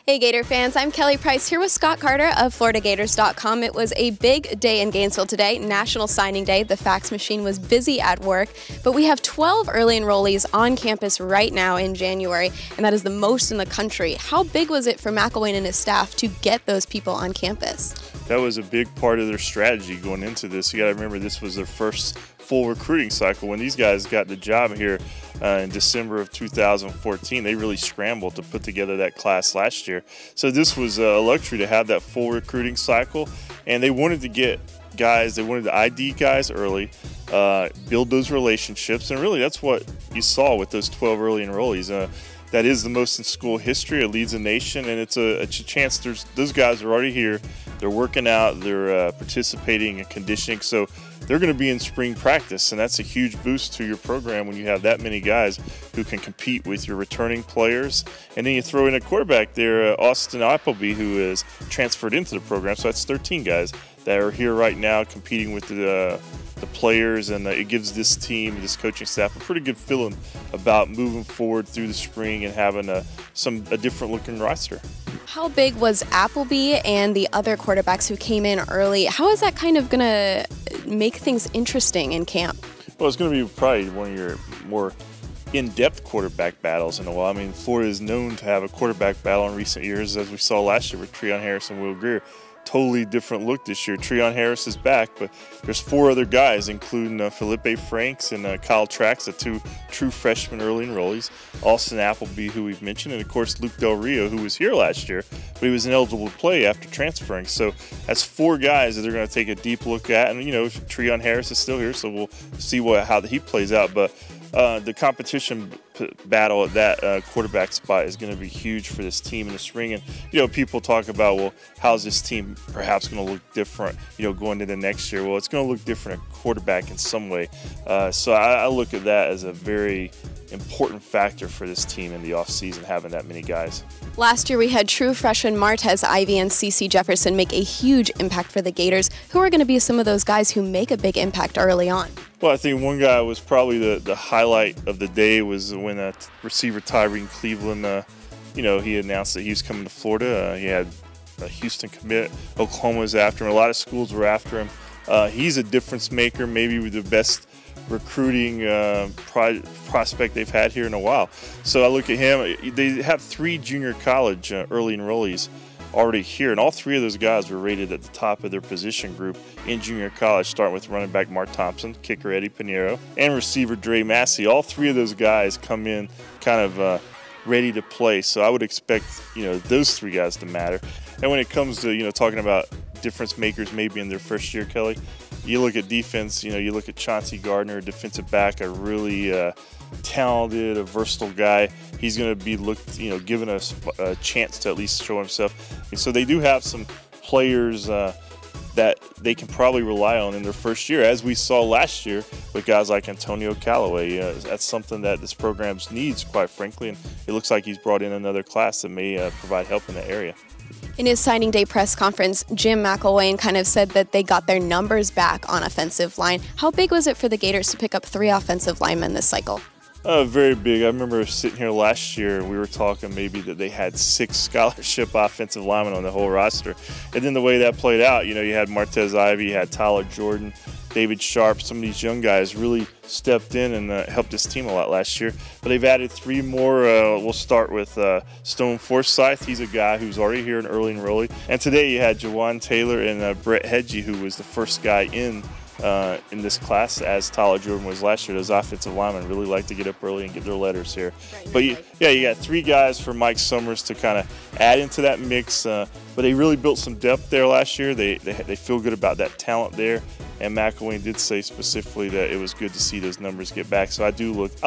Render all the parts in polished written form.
Hey Gator fans, I'm Kelly Price here with Scott Carter of FloridaGators.com. It was a big day in Gainesville today, National Signing Day. The fax machine was busy at work, but we have 12 early enrollees on campus right now in January, and that is the most in the country. How big was it for McElwain and his staff to get those people on campus? That was a big part of their strategy going into this. You got to remember this was their first full recruiting cycle. When these guys got the job here in December of 2014, they really scrambled to put together that class last year. So this was a luxury to have that full recruiting cycle, and they wanted to get guys, they wanted to ID guys early, build those relationships, and really that's what you saw with those 12 early enrollees. That is the most in school history. It leads a nation, and it's a chance. Those guys are already here. They're working out. They're participating in conditioning. So they're going to be in spring practice, and that's a huge boost to your program when you have that many guys who can compete with your returning players. And then you throw in a quarterback there, Austin Appleby, who is transferred into the program. So that's 13 guys that are here right now competing with the players, and it gives this team, this coaching staff, a pretty good feeling about moving forward through the spring and having a different looking roster. How big was Appleby and the other quarterbacks who came in early? How is that kind of going to make things interesting in camp? Well, it's going to be probably one of your more in-depth quarterback battles in a while. I mean, Florida is known to have a quarterback battle in recent years, as we saw last year with Treon Harris and Will Greer. Totally different look this year. Treon Harris is back, but there's 4 other guys, including Felipe Franks and Kyle Trax, the 2 true freshman early enrollees. Austin Appleby, who we've mentioned, and of course Luke Del Rio, who was here last year, but he was ineligible to play after transferring. So that's 4 guys that they're going to take a deep look at, and you know, Treon Harris is still here, so we'll see how he plays out. But the competition battle at that quarterback spot is going to be huge for this team in the spring. And you know, people talk about, well, how's this team perhaps going to look different, you know, going into next year? Well, it's going to look different at quarterback in some way. So I look at that as a very important factor for this team in the offseason, having that many guys. Last year we had true freshman Martez Ivy and CeCe Jefferson make a huge impact for the Gators. Who are going to be some of those guys who make a big impact early on? Well, I think one guy was probably the highlight of the day was when receiver Tyreen Cleveland, you know, he announced that he was coming to Florida. He had a Houston commit. Oklahoma was after him. A lot of schools were after him. He's a difference maker, maybe with the best recruiting prospect they've had here in a while. So I look at him. They have 3 junior college early enrollees already here, and all 3 of those guys were rated at the top of their position group in junior college, starting with running back Mark Thompson, kicker Eddie Pinheiro, and receiver Dre Massey. All 3 of those guys come in kind of ready to play, so I would expect, you know, those 3 guys to matter. And when it comes to, you know, talking about difference makers maybe in their first year, Kelly, you look at defense, you know, you look at Chauncey Gardner, defensive back, a really talented, a versatile guy. He's going to be given a chance to at least show himself. And so they do have some players that they can probably rely on in their first year, as we saw last year with guys like Antonio Callaway. That's something that this program needs, quite frankly, and it looks like he's brought in another class that may provide help in that area. In his signing day press conference, Jim McElwain kind of said that they got their numbers back on offensive line. How big was it for the Gators to pick up 3 offensive linemen this cycle? Very big. I remember sitting here last year, we were talking maybe that they had 6 scholarship offensive linemen on the whole roster. And then the way that played out, you know, you had Martez Ivy, you had Tyler Jordan, David Sharp. Some of these young guys really stepped in and helped this team a lot last year. But they've added 3 more. We'll start with Stone Forsyth. He's a guy who's already here in early enrollee. And today you had Jawan Taylor and Brett Hedgie, who was the first guy in this class, as Tyler Jordan was last year. Those offensive linemen really like to get up early and get their letters here. But you got 3 guys for Mike Summers to kind of add into that mix. But they really built some depth there last year. They feel good about that talent there. And McElwain did say specifically that it was good to see those numbers get back. So I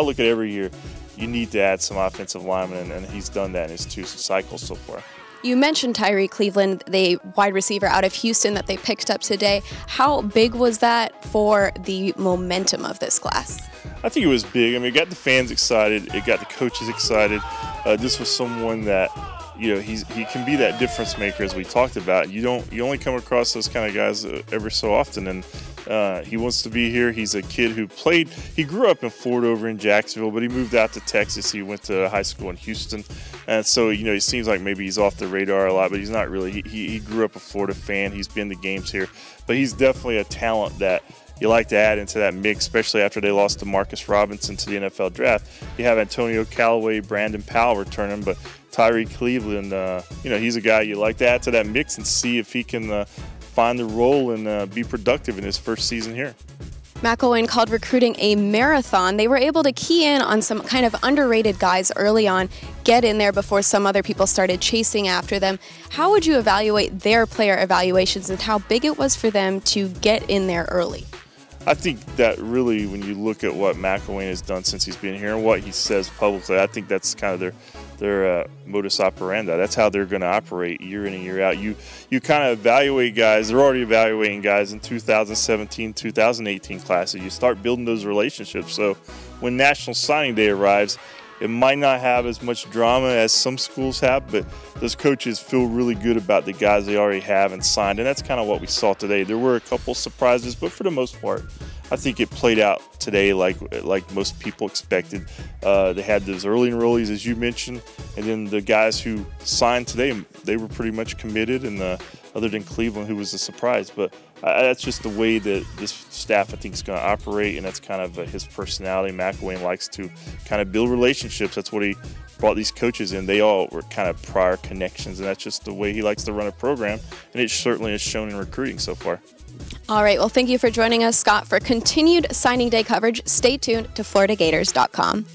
look at every year, you need to add some offensive linemen, and he's done that in his 2 cycles so far. You mentioned Tyree Cleveland, the wide receiver out of Houston that they picked up today. How big was that for the momentum of this class? I think it was big. I mean, it got the fans excited. It got the coaches excited. This was someone that, you know, he can be that difference maker, as we talked about. You only come across those kind of guys ever so often, and He wants to be here. He's a kid who he grew up in Florida over in Jacksonville, but he moved out to Texas. He went to high school in Houston. And so, it seems like maybe he's off the radar a lot, but he's not really. He grew up a Florida fan. He's been to games here. But he's definitely a talent that you like to add into that mix, especially after they lost to Marcus Robinson to the NFL draft. You have Antonio Callaway, Brandon Powell returning, but Tyree Cleveland, he's a guy you like to add to that mix and see if he can find the role and be productive in his first season here. McElwain called recruiting a marathon. They were able to key in on some kind of underrated guys early on, get in there before some other people started chasing after them. How would you evaluate their player evaluations and how big it was for them to get in there early? I think that really, when you look at what McElwain has done since he's been here and what he says publicly, I think that's kind of their modus operandi. That's how they're going to operate year in and year out. You kind of evaluate guys. They're already evaluating guys in 2017, 2018 classes. You start building those relationships. So when National Signing Day arrives, it might not have as much drama as some schools have, but those coaches feel really good about the guys they already have and signed, and that's kind of what we saw today. There were a couple surprises, but for the most part, I think it played out today like most people expected. They had those early enrollees, as you mentioned, and then the guys who signed today, they were pretty much committed, and other than Cleveland, who was a surprise. But that's just the way that this staff, I think, is going to operate, and that's kind of his personality. McElwain likes to kind of build relationships. That's what he brought these coaches in. They all were kind of prior connections, and that's just the way he likes to run a program, and it certainly has shown in recruiting so far. All right, well, thank you for joining us, Scott. For continued signing day coverage, stay tuned to FloridaGators.com.